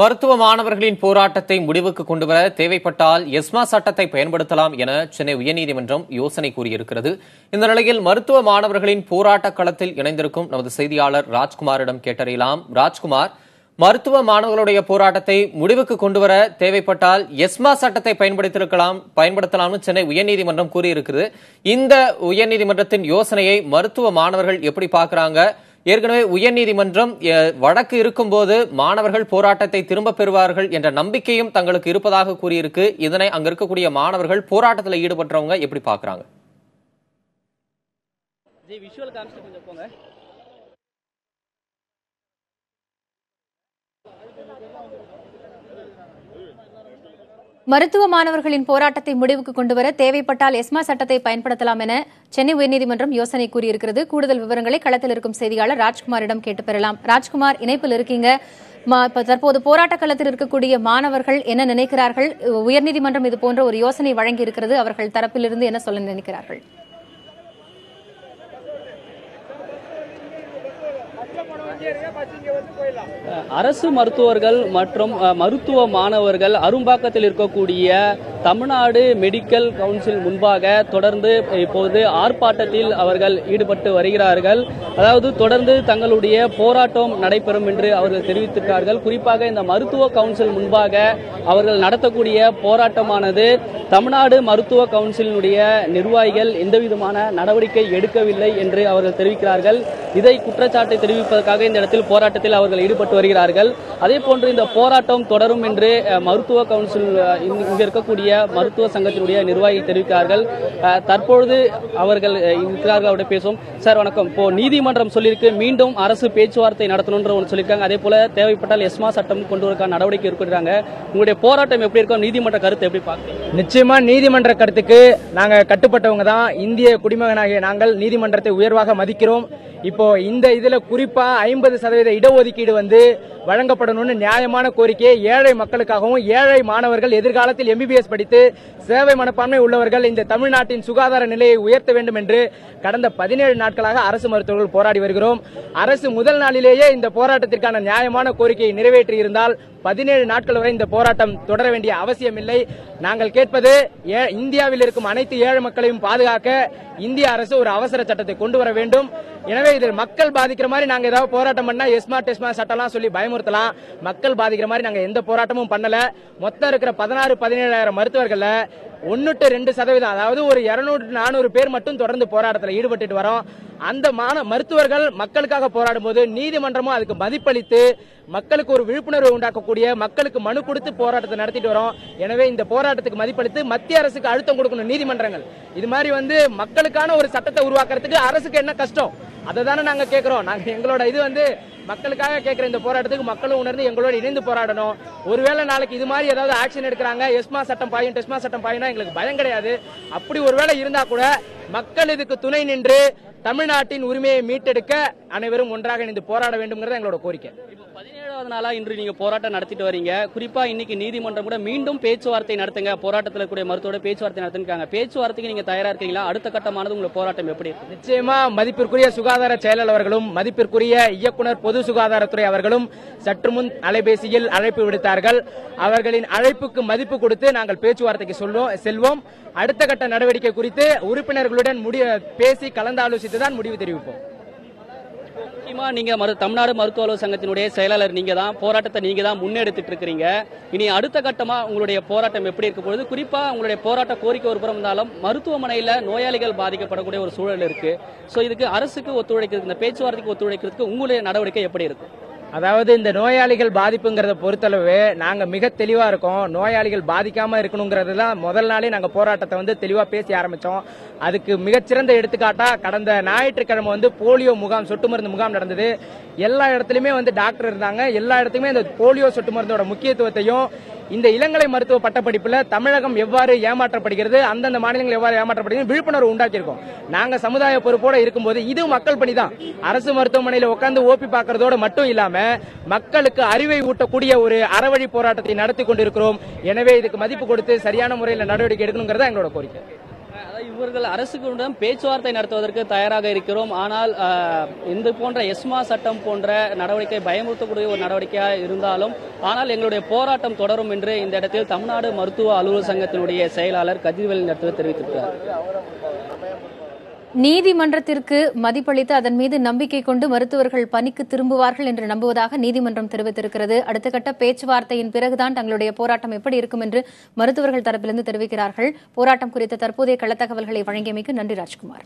மருத்துவ மாணவர்களின் போராட்டத்தை முடிவுக்கு கொண்டுவர தேவைப்பட்டால் எஸ்மா சட்டத்தை பயன்படுத்தலாம் என சென்னை உயர்நீதிமன்றம் யோசனை கூறியிருக்கிறது. இந்த நிலையில் மருத்துவ மாணவர்களின் போராட்ட களத்தில் இணைந்திருக்கும் நமது செய்தியாளர் ராஜ்குமாரிடம் கேட்டறியலாம். ராஜ்குமார், மருத்துவ மாணவர்களுடைய போராட்டத்தை முடிவுக்கு கொண்டுவர தேவைப்பட்டால் எஸ்மா சட்டத்தை பயன்படுத்தலாம்னு சென்னை உயர்நீதிமன்றம் கூறியிருக்கிறது. இந்த உயர்நீதிமன்றத்தின் யோசனையை மருத்துவ மாணவர்கள் எப்படி பார்க்கறாங்க? ஏற்கனவே உயர்நீதிமன்றம் வழக்கு இருக்கும்போது மாணவர்கள் போராட்டத்தை திரும்ப பெறுவார்கள் என்ற நம்பிக்கையும் தங்களுக்கு இருப்பதாக கூறியிருக்கு. இதனை அங்க இருக்கக்கூடிய மாணவர்கள் போராட்டத்தில் ஈடுபட்டவங்க எப்படி பாக்குறாங்க? மருத்துவ மாணவர்களின் போராட்டத்தை முடிவுக்கு கொண்டுவர தேவைப்பட்டால் எஸ்மா சட்டத்தை பயன்படுத்தலாம் என சென்னை உயர்நீதிமன்றம் யோசனை கூறியிருக்கிறது. கூடுதல் விவரங்களை களத்தில் இருக்கும் செய்தியாளர் ராஜ்குமாரிடம் கேட்டு பெறலாம். ராஜ்குமார், இணைப்பில் இருக்கீங்க. தற்போது போராட்ட களத்தில் இருக்கக்கூடிய மாணவர்கள் என்ன நினைக்கிறார்கள்? உயர்நீதிமன்றம் இது போன்ற ஒரு யோசனை வழங்கி இருக்கிறது, அவர்கள் தரப்பிலிருந்து என்ன சொல்ல நினைக்கிறார்கள்? அரசு மருத்துவர்கள் மற்றும் மருத்துவ மாணவர்கள் அரும்பாக்கத்தில் இருக்கக்கூடிய தமிழ்நாடு மெடிக்கல் கவுன்சில் முன்பாக தொடர்ந்து இப்போது ஆர்ப்பாட்டத்தில் அவர்கள் ஈடுபட்டு வருகிறார்கள். அதாவது தொடர்ந்து தங்களுடைய போராட்டம் நடைபெறும் என்று அவர்கள் தெரிவித்திருக்கிறார்கள். குறிப்பாக இந்த மருத்துவ கவுன்சில் முன்பாக அவர்கள் நடத்தக்கூடிய போராட்டமானது தமிழ்நாடு மருத்துவ கவுன்சிலினுடைய நிர்வாகிகள் எந்தவிதமான நடவடிக்கை எடுக்கவில்லை என்று அவர்கள் தெரிவிக்கிறார்கள். இதை குற்றச்சாட்டை தெரிவிப்பதற்காக இந்த இடத்தில் போராட்டத்தில் அவர்கள் ஈடுபட்டு வருகிறார்கள். அதே போன்று இந்த போராட்டம் தொடரும் என்று மருத்துவ கவுன்சில் இங்க இருக்கக்கூடிய மருத்துவ சங்கத்தினுடைய நிர்வாகிகள் தெரிவிக்கிறார்கள். தற்பொழுது அவர்கள் இருக்கிறார்கள், அவருடைய பேசுவோம். சார் வணக்கம். இப்போ நீதிமன்றம் சொல்லியிருக்கு மீண்டும் அரசு பேச்சுவார்த்தை நடத்தணும்ன்ற ஒன்று சொல்லியிருக்காங்க. அதே போல தேவைப்பட்டால் எஸ்மா சட்டம் கொண்டு வரக்கான நடவடிக்கை இருக்கிறாங்க. உங்களுடைய போராட்டம் எப்படி இருக்கும்? நீதிமன்ற கருத்தை எப்படி பார்க்குறீங்க? நிச்சயமா நீதிமன்ற கருத்துக்கு நாங்க கட்டுப்பட்டவங்க தான். இந்திய குடிமகனாகிய நாங்கள் நீதிமன்றத்தை உயர்வாக மதிக்கிறோம். இப்போ இந்த இதுல குறிப்பா 50% இடஒதுக்கீடு வழங்கப்படணும்னு நியாயமான கோரிக்கையை ஏழை மக்களுக்காகவும் ஏழை மாணவர்கள் எதிர்காலத்தில் MBBS படித்து சேவை மனப்பான்மை உள்ளவர்கள் இந்த தமிழ்நாட்டின் சுகாதார நிலையை உயர்த்த வேண்டும் என்று கடந்த 17 நாட்களாக அரசு மருத்துவர்கள் போராடி வருகிறோம். அரசு முதல் நாளிலேயே இந்த போராட்டத்திற்கான நியாயமான கோரிக்கையை நிறைவேற்றி இருந்தால் 17 நாட்கள் வரை இந்த போராட்டம் தொடர வேண்டிய அவசியம் இல்லை. நாங்கள் கேட்பது இந்தியாவில் இருக்கும் அனைத்து ஏழை மக்களையும் பாதுகாக்க இந்திய அரசு ஒரு அவசர சட்டத்தை கொண்டு வர வேண்டும். எனவே இதில் மக்கள் பாதிக்கிற மாதிரி நாங்க ஏதாவது போராட்டம் பண்ணா எஸ்மா டெஸ்மா சட்டம்லாம் சொல்லி பயமுறுத்தலாம். மக்கள் பாதிக்கிற மாதிரி நாங்க எந்த போராட்டமும் பண்ணல. மொத்தம் இருக்கிற 16-17 மருத்துவர்கள் 1-2%, அதாவது ஒரு 200-400 பேர் மட்டும் தொடர்ந்து போராட்டத்தில் ஈடுபட்டு வரோம். அந்த மருத்துவர்கள் மக்களுக்காக போராடும் போது நீதிமன்றமும் அதுக்கு மதிப்பளித்து மக்களுக்கு ஒரு விழிப்புணர்வு உண்டாக்கக்கூடிய மக்களுக்கு மனு கொடுத்து போராட்டத்தை நடத்திட்டு வரோம். எனவே இந்த போராட்டத்துக்கு மதிப்பளித்து மத்திய அரசுக்கு அழுத்தம் கொடுக்கணும் நீதிமன்றங்கள். இது மாதிரி மக்களுக்கான ஒரு சட்டத்தை உருவாக்குறதுக்கு அரசுக்கு என்ன கஷ்டம், அதை தானே நாங்க கேட்கிறோம். நாங்க எங்களோட இது மக்களுக்காக கேட்கிற இந்த போராட்டத்துக்கு மக்களும் உணர்ந்து எங்களோட இணைந்து போராடணும். ஒருவேளை நாளைக்கு இது மாதிரி ஏதாவது ஆக்ஷன் எடுக்கிறாங்க, எஸ்மா சட்டம் பாயும் டெஸ்மா சட்டம் பாயும்னா எங்களுக்கு பயம் கிடையாது. அப்படி ஒருவேளை இருந்தா கூட மக்கள் இதுக்கு துணை நின்று தமிழ்நாட்டின் உரிமையை மீட்டெடுக்க அனைவரும் ஒன்றாக இணைந்து போராட வேண்டும்ங்கிறது எங்களோட கோரிக்கை. 17வது நாளா இன்று நீங்க போராட்டம் நடத்திட்டு வரீங்க. குறிப்பா இன்னைக்கு நீதிமன்றம் கூட மீண்டும் பேச்சுவார்த்தை நடத்துங்க, போராட்டத்தில் கூடிய மருத்துவ பேச்சுவார்த்தை நடத்திருக்காங்க. பேச்சுவார்த்தைக்கு நீங்க தயாரா இருக்கீங்களா? அடுத்த கட்டமானது உங்க போராட்டம் எப்படி? நிச்சயமா மதிப்பிற்குரிய சுகாதார செயலாளர் அவர்களும் மதிப்பிற்குரிய இயக்குனர் பொது சுகாதாரத்துறை அவர்களும் சற்று முன் அலைபேசியில் அழைப்பு விடுத்தார்கள். அவர்களின் அழைப்புக்கு மதிப்பு கொடுத்து நாங்கள் பேச்சுவார்த்தைக்கு செல்வோம். அடுத்த கட்ட நடவடிக்கை குறித்து உறுப்பினர்களுடன் பேசி கலந்தாலோசித்து தான் முடிவு தெரிவிப்போம். முக்கியமா நீங்க தமிழ்நாடு மருத்துவ அலுவலர் சங்கத்தினுடைய செயலாளர், நீங்க தான் போராட்டத்தை நீங்க தான் முன்னெடுத்துட்டு இருக்கிறீங்க. இனி அடுத்த கட்டமா உங்களுடைய போராட்டம் எப்படி இருக்க பொழுது? குறிப்பா உங்களுடைய போராட்ட கோரிக்கை ஒரு புறம் இருந்தாலும் மருத்துவமனையில நோயாளிகள் பாதிக்கப்படக்கூடிய ஒரு சூழல் இருக்கு. சோ இதுக்கு அரசுக்கு ஒத்துழைக்கிறது, இந்த பேச்சுவார்த்தைக்கு ஒத்துழைக்கிறதுக்கு உங்களுடைய நடவடிக்கை எப்படி இருக்கு? அதாவது இந்த நோயாளிகள் பாதிப்புங்கிறத பொறுத்தளவு நாங்க மிக தெளிவா இருக்கோம். நோயாளிகள் பாதிக்காம இருக்கணுங்கிறது தான் முதல் நாளே நாங்க போராட்டத்தை தெளிவா பேசி ஆரம்பிச்சோம். அதுக்கு மிகச்சிறந்த எடுத்துக்காட்டா கடந்த ஞாயிற்றுக்கிழமை போலியோ முகாம், சொட்டு மருந்து முகாம் நடந்தது. எல்லா இடத்துலயுமே டாக்டர் இருந்தாங்க. எல்லா இடத்துலயுமே இந்த போலியோ சொட்டு மருந்தோட முக்கியத்துவத்தையும் இந்த இளங்கலை மருத்துவ பட்டப்படிப்புல தமிழகம் எவ்வாறு ஏமாற்றப்படுகிறது, அந்தந்த மாநிலங்கள் எவ்வாறு ஏமாற்றப்படுகிறது விழிப்புணர்வு உண்டாக்கியிருக்கோம். நாங்க சமுதாய பொறுப்போட இருக்கும்போது இது மக்கள் பணி தான். அரசு மருத்துவமனையில உட்கார்ந்து ஓபி பாக்குறதோட மட்டும் இல்லாம மக்களுக்கு அறிவை ஊட்டக்கூடிய ஒரு அறவழி போராட்டத்தை நடத்தி கொண்டிருக்கிறோம். எனவே இதுக்கு மதிப்பு கொடுத்து சரியான முறையில் நடவடிக்கை எடுக்கணுங்கிறதா எங்களோட கோரிக்கை. இவர்கள் அரசுகளுடன் பேச்சுவார்த்தை நடத்துவதற்கு தயாராக இருக்கிறோம். ஆனால் இந்த போன்ற எஸ்மா சட்டம் போன்ற நடவடிக்கை பயமுறுத்தக்கூடிய ஒரு நடவடிக்கையாக இருந்தாலும் ஆனால் எங்களுடைய போராட்டம் தொடரும் என்று இந்த இடத்தில் தமிழ்நாடு மருத்துவ அலுவலர் சங்கத்தினுடைய செயலாளர் கதிர்வேல் நடத்துவர் தெரிவித்திருக்கிறார். நீதிமன்றத்திற்கு மதிப்பளித்து அதன் மீது நம்பிக்கை கொண்டு மருத்துவர்கள் பணிக்கு திரும்புவார்கள் என்று நம்புவதாக நீதிமன்றம் தெரிவித்திருக்கிறது. அடுத்த கட்ட பேச்சுவார்த்தையின் பிறகுதான் தங்களுடைய போராட்டம் எப்படி இருக்கும் என்று மருத்துவர்கள் தரப்பிலிருந்து தெரிவிக்கிறார்கள். போராட்டம் குறித்த தற்போதைய களத்தகவல்களை வழங்கியமைக்கு நன்றி ராஜ்குமார்.